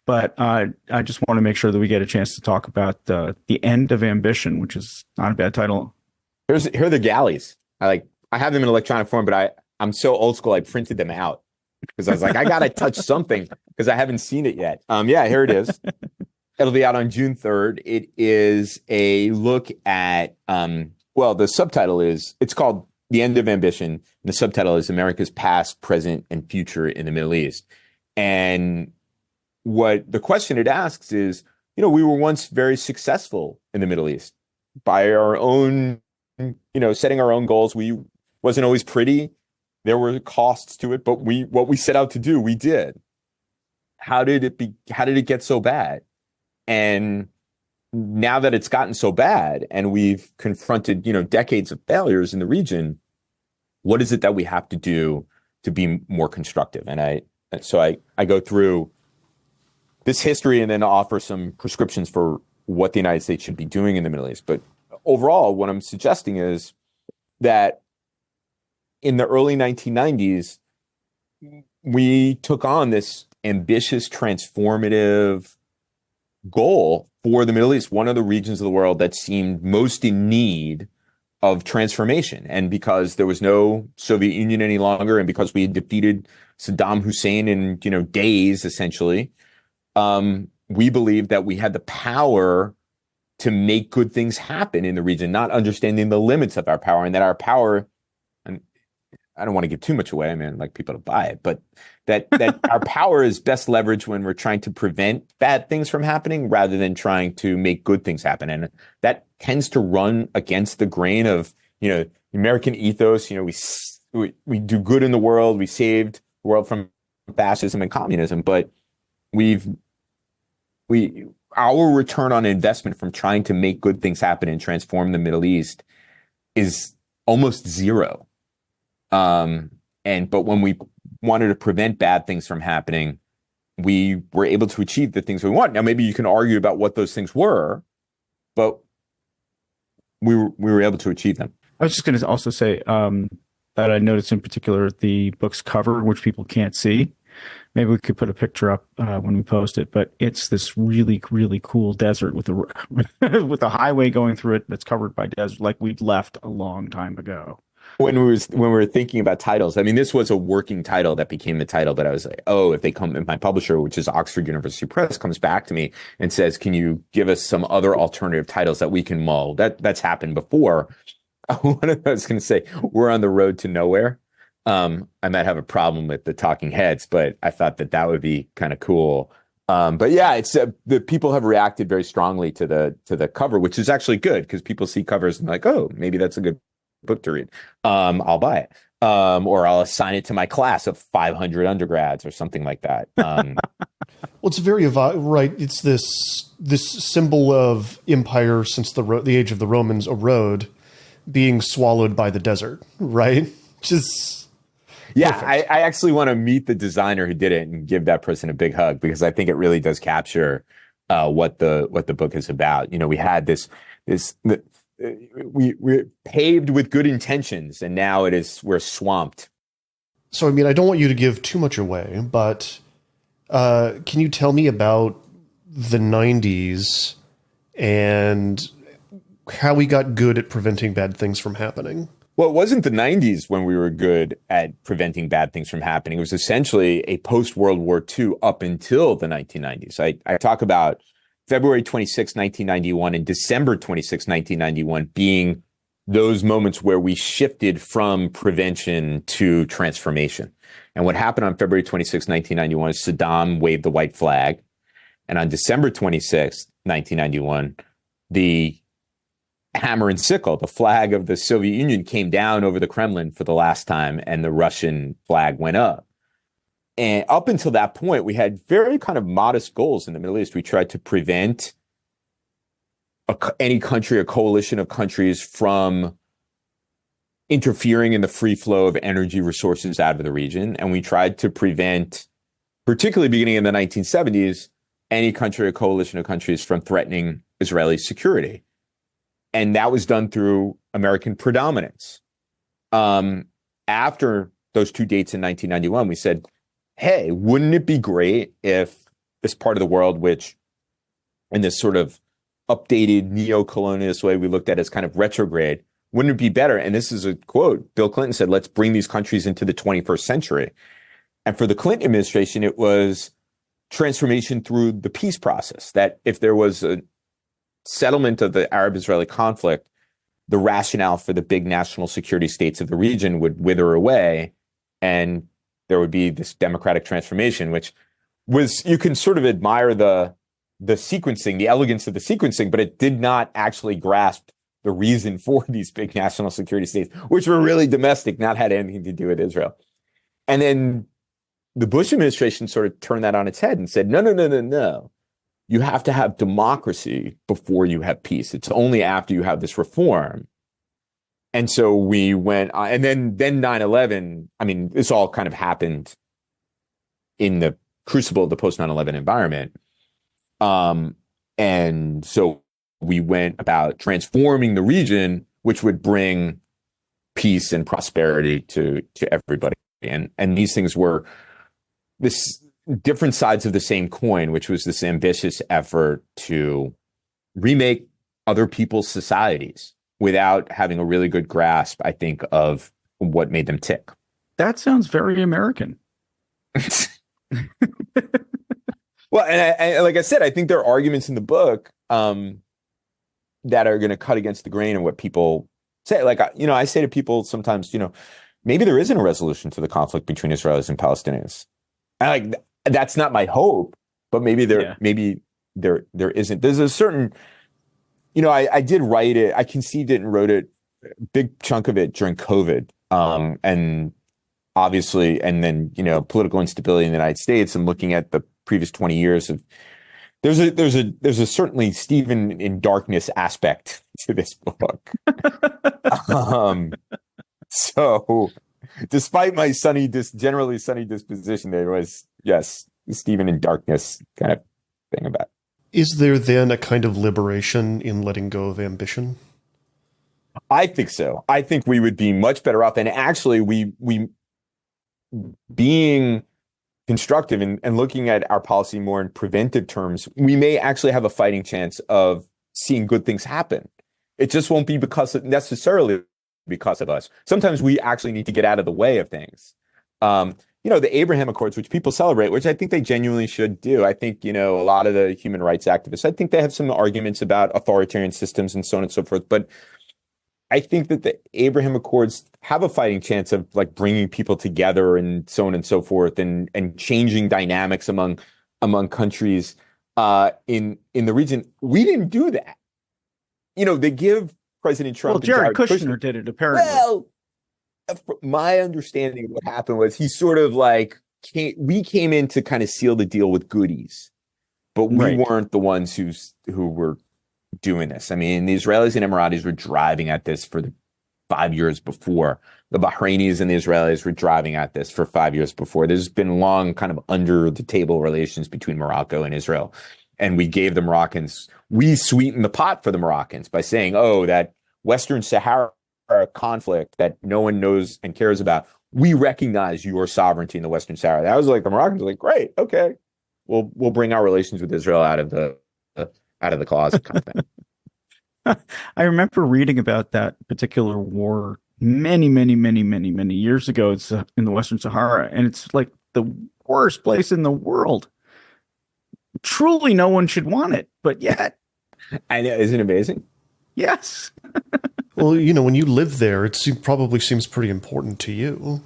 But I just want to make sure that we get a chance to talk about The End of Ambition, which is not a bad title. Here are the galleys. I have them in electronic form, but I'm so old school, I printed them out because I was like, I got to touch something because I haven't seen it yet. Here it is. It'll be out on June 3rd. It is a look at, the subtitle it's called The End of Ambition. And the subtitle is America's Past, Present, and Future in the Middle East. And what the question it asks is, we were once very successful in the Middle East by our own, setting our own goals. We wasn't always pretty. There were costs to it, but what we set out to do, we did. How did it get so bad? And now that it's gotten so bad and we've confronted, decades of failures in the region, what is it that we have to do to be more constructive? And I go through this history and then offer some prescriptions for what the United States should be doing in the Middle East. But overall, what I'm suggesting is that in the early 1990s, we took on this ambitious, transformative goal for the Middle East, one of the regions of the world that seemed most in need of transformation. And because there was no Soviet Union any longer, and because we had defeated Saddam Hussein in, days, essentially, we believed that we had the power to make good things happen in the region, not understanding the limits of our power, and that our power, and I don't want to give too much away. I mean, I'd like people to buy it, but that our power is best leveraged when we're trying to prevent bad things from happening rather than trying to make good things happen. And that tends to run against the grain of, the American ethos. We do good in the world. We saved the world from fascism and communism, but our return on investment from trying to make good things happen and transform the Middle East is almost zero. But when we wanted to prevent bad things from happening, we were able to achieve the things we want. Now, maybe you can argue about what those things were, but we were able to achieve them. I was just going to also say that I noticed in particular the book's cover, which people can't see. Maybe we could put a picture up when we post it, but it's this really, really cool desert with a highway going through it that's covered by desert, like we'd left a long time ago. When we were thinking about titles, I mean, this was a working title that became the title, but I was like, if my publisher, which is Oxford University Press, comes back to me and says, can you give us some other alternative titles that we can mull? That's happened before. One of those going to say, we're on the road to nowhere. I might have a problem with the talking heads, but I thought that would be kind of cool. But yeah, it's the people have reacted very strongly to the cover, which is actually good because people see covers and like, oh, maybe that's a good book to read. I'll buy it. Or I'll assign it to my class of 500 undergrads or something like that. Well, it's very right. It's this symbol of empire since the age of the Romans erode, being swallowed by the desert, right? Just yeah, I actually want to meet the designer who did it and give that person a big hug because I think it really does capture what the book is about. We had we're paved with good intentions, and now we're swamped. So, I mean, I don't want you to give too much away, but can you tell me about the 90s and how we got good at preventing bad things from happening? Well, it wasn't the 90s when we were good at preventing bad things from happening. It was essentially a post-World War II up until the 1990s. I talk about February 26, 1991 and December 26, 1991 being those moments where we shifted from prevention to transformation. And what happened on February 26, 1991 is Saddam waved the white flag. And on December 26, 1991, the hammer and sickle, the flag of the Soviet Union, came down over the Kremlin for the last time, and the Russian flag went up. And up until that point, we had very kind of modest goals in the Middle East. We tried to prevent any country, a coalition of countries, from interfering in the free flow of energy resources out of the region. And we tried to prevent, particularly beginning in the 1970s, any country or coalition of countries from threatening Israeli security. And that was done through American predominance. After those two dates in 1991, we said, hey, wouldn't it be great if this part of the world, which in this sort of updated neo-colonialist way we looked at as kind of retrograde, wouldn't it be better? And this is a quote. Bill Clinton said, let's bring these countries into the 21st century. And for the Clinton administration, it was transformation through the peace process, that if there was a settlement of the Arab-Israeli conflict, the rationale for the big national security states of the region would wither away, and there would be this democratic transformation, which was, you can sort of admire the sequencing, the elegance of the sequencing, but it did not actually grasp the reason for these big national security states, which were really domestic, not had anything to do with Israel. And then the Bush administration sort of turned that on its head and said, no. You have to have democracy before you have peace. It's only after you have this reform. And so we went, and then 9/11, I mean, this all kind of happened in the crucible of the post 9/11 environment. And so we went about transforming the region, which would bring peace and prosperity to everybody. And these things were this different sides of the same coin, which was this ambitious effort to remake other people's societies without having a really good grasp, I think, of what made them tick. That sounds very American. Well, and I, like I said, I think there are arguments in the book that are going to cut against the grain of what people say. Like, I say to people sometimes, maybe there isn't a resolution to the conflict between Israelis and Palestinians. And that's not my hope, but maybe there isn't. There's a certain, I did write it. I conceived it and wrote it, a big chunk of it during COVID, and obviously, and then political instability in the United States, and looking at the previous 20 years of. There's a certainly Stephen in darkness aspect to this book. So, despite my generally sunny disposition, there was, yes, Stephen in darkness kind of thing about it. Is there then a kind of liberation in letting go of ambition? I think so. I think we would be much better off. And actually, we being constructive and looking at our policy more in preventive terms, we may actually have a fighting chance of seeing good things happen. It just won't be necessarily because of us. Sometimes we actually need to get out of the way of things. The Abraham Accords, which people celebrate, which I think they genuinely should do. I think, a lot of the human rights activists, I think they have some arguments about authoritarian systems and so on and so forth. But I think that the Abraham Accords have a fighting chance of bringing people together and so on and so forth, and changing dynamics among countries in the region. We didn't do that. They give President Trump. Well, Jared Kushner did it, apparently. Well, my understanding of what happened was he sort of we came in to kind of seal the deal with goodies, but we weren't the ones who were doing this. I mean, the Israelis and Emiratis were driving at this for 5 years before. The Bahrainis and the Israelis were driving at this for 5 years before. There's been long kind of under the table relations between Morocco and Israel. And we gave the Moroccans, we sweetened the pot for the Moroccans by saying, that Western Sahara conflict that no one knows and cares about, we recognize your sovereignty in the Western Sahara. That was the Moroccans were great, okay, we'll bring our relations with Israel out of the closet kind of thing. I remember reading about that particular war many years ago. It's in the Western Sahara, and it's the worst place in the world. Truly, no one should want it, but yet. I know, isn't it amazing? Yes. Well, when you live there, it probably seems pretty important to you.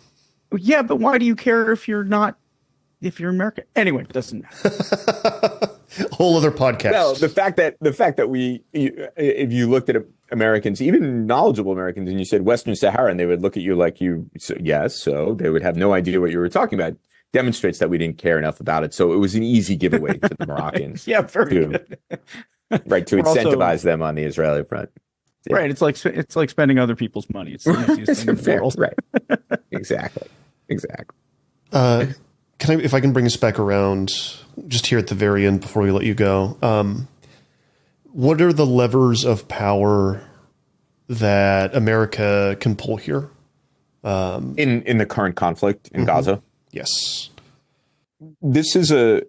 Yeah, but why do you care if you're American? Anyway, it doesn't matter. Whole other podcast. Well, the fact that if you looked at Americans, even knowledgeable Americans, and you said Western Sahara, and they would look at you so they would have no idea what you were talking about, demonstrates that we didn't care enough about it. So it was an easy giveaway to the Moroccans. Yeah, very good. Right, to incentivize them on the Israeli front. Yeah. Right, it's like spending other people's money. It's the easiest thing in the world. Right. Exactly. If I can bring us back around just here at the very end before we let you go, what are the levers of power that America can pull here? In the current conflict in Gaza? Yes. This is a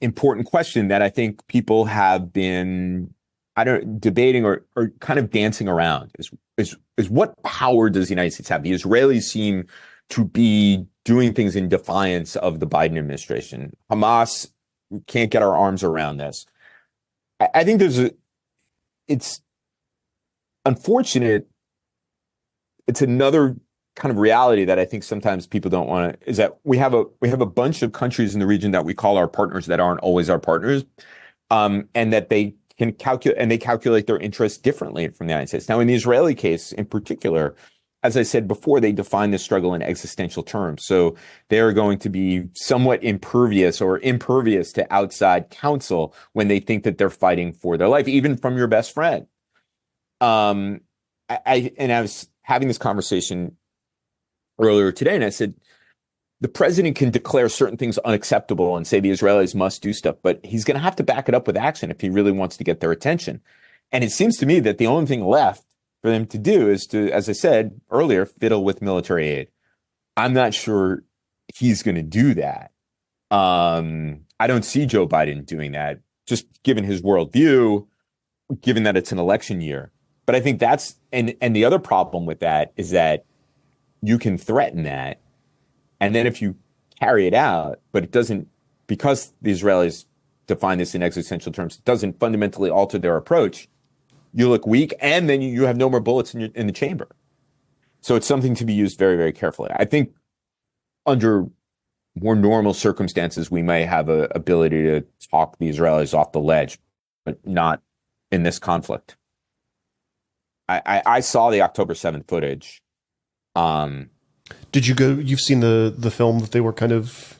important question that I think people have been debating or kind of dancing around is what power does the United States have? The Israelis seem to be doing things in defiance of the Biden administration. Hamas, we can't get our arms around this. I think it's unfortunate. It's another kind of reality that I think sometimes people don't want to, is that we have a bunch of countries in the region that we call our partners that aren't always our partners, and that they can calculate their interests differently from the United States. Now, in the Israeli case in particular, as I said before, they define this struggle in existential terms. So they are going to be somewhat impervious to outside counsel when they think that they're fighting for their life, even from your best friend. I was having this conversation earlier today, and I said, the president can declare certain things unacceptable and say the Israelis must do stuff, but he's going to have to back it up with action if he really wants to get their attention. And it seems to me that the only thing left for them to do is to, as I said earlier, fiddle with military aid. I'm not sure he's going to do that. I don't see Joe Biden doing that, just given his worldview, given that it's an election year. But I think that's, and the other problem with that is that you can threaten that. And then if you carry it out, but it doesn't, because the Israelis define this in existential terms, it doesn't fundamentally alter their approach, you look weak, and then you have no more bullets in the chamber. So it's something to be used very, very carefully. I think under more normal circumstances, we may have an ability to talk the Israelis off the ledge, but not in this conflict. I saw the October 7th footage. Did you go? You've seen the film that they were kind of.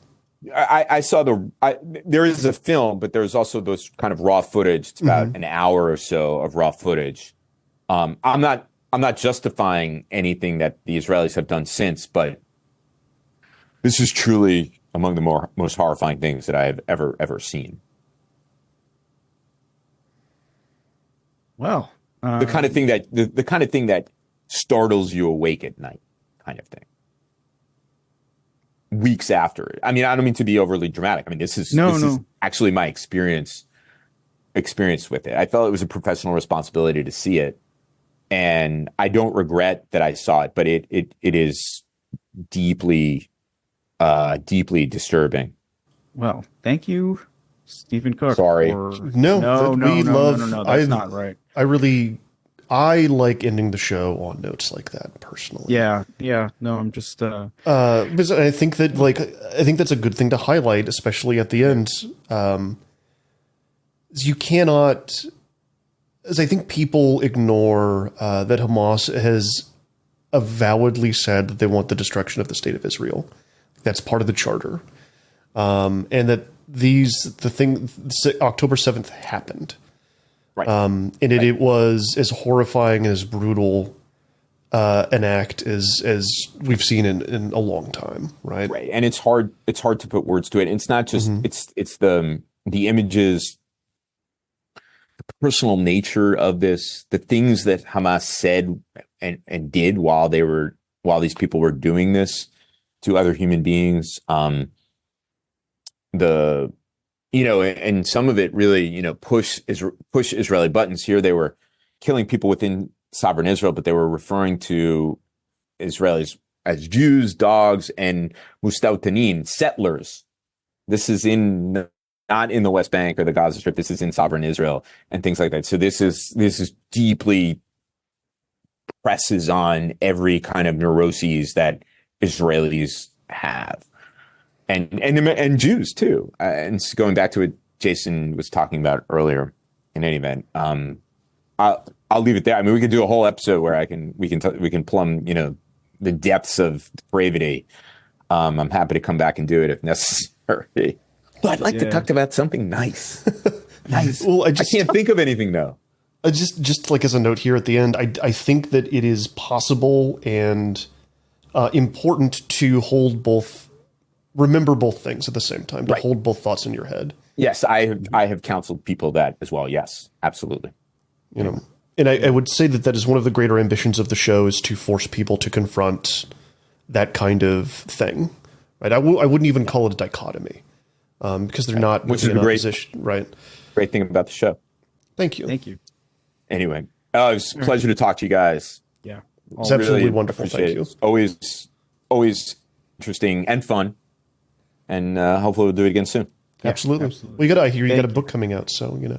I saw there is a film, but there's also those kind of raw footage. It's about an hour or so of raw footage. I'm not justifying anything that the Israelis have done since, but this is truly among the most horrifying things that I have ever seen. Well, the kind of thing that startles you awake at night, kind of thing. Weeks after it. I mean, I don't mean to be overly dramatic. I mean, this is actually my experience with it. I felt it was a professional responsibility to see it, and I don't regret that I saw it, but it is deeply disturbing. Well, thank you, Stephen Cook. Sorry. No, that's not right. I like ending the show on notes like that personally. Yeah. No, I'm just. Because I think that's a good thing to highlight, especially at the end. You cannot, as I think people ignore that Hamas has avowedly said that they want the destruction of the state of Israel. That's part of the charter, and that October 7th happened. Right. And it was as horrifying and as brutal an act as we've seen in a long time, right? Right. And it's hard to put words to it. It's not just it's the images, the personal nature of this, the things that Hamas said and did while these people were doing this to other human beings. And some of it really, push Israeli buttons. Here they were killing people within sovereign Israel, but they were referring to Israelis as Jews, dogs, and mustautanin, settlers. This is not in the West Bank or the Gaza Strip. This is in sovereign Israel and things like that. So this is deeply presses on every kind of neuroses that Israelis have. And Jews too. And going back to what Jason was talking about earlier, in any event, I'll leave it there. I mean, we could do a whole episode where we can plumb the depths of depravity. I'm happy to come back and do it if necessary. But I'd like to talk about something nice. Nice. Well, I can't think of anything though. Just like as a note here at the end, I think that it is possible and important to remember both things at the same time, to hold both thoughts in your head. Yes, I have counseled people that as well. Yes, absolutely. And I would say that is one of the greater ambitions of the show, is to force people to confront that kind of thing. Right? I wouldn't even call it a dichotomy, because they're not. Which is a great thing about the show. Thank you. Anyway, it was a pleasure to talk to you guys. Yeah, it's absolutely really wonderful. Thank you. It's always interesting and fun. And hopefully we'll do it again soon. Yeah, absolutely. Well, you got a book coming out, so Yeah,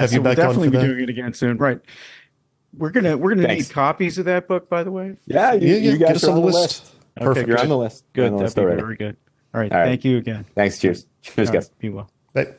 so we'll definitely be doing it again soon. Right. We're gonna need copies of that book, by the way. Yeah, you guys are on the list. Perfect. You're on the list. Good. That'd be very good. All right. Thank you again. Thanks. Cheers, guys. Be well. Bye.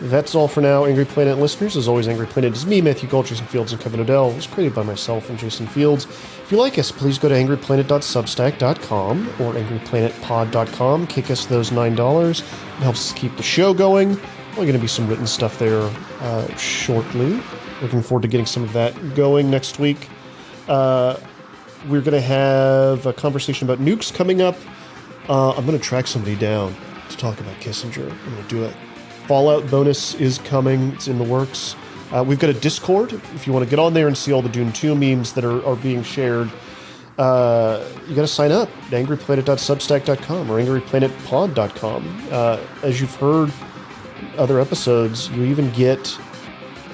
That's all for now, Angry Planet listeners. As always, Angry Planet is me, Matthew Gold, Jason Fields, and Kevin Odell. It was created by myself and Jason Fields. If you like us, please go to angryplanet.substack.com or angryplanetpod.com. Kick us those $9. It helps us keep the show going. There's going to be some written stuff there shortly. Looking forward to getting some of that going next week. We're going to have a conversation about nukes coming up. I'm going to track somebody down to talk about Kissinger. I'm going to do it. Fallout bonus is coming. It's in the works. We've got a Discord. If you want to get on there and see all the Dune 2 memes that are being shared, you got to sign up at angryplanet.substack.com or angryplanetpod.com. As you've heard other episodes, you even get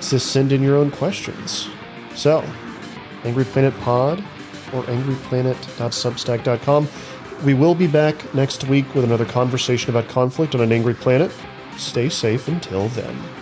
to send in your own questions. So, Angry Planet Pod or angryplanet.substack.com. We will be back next week with another conversation about conflict on an angry planet. Stay safe until then.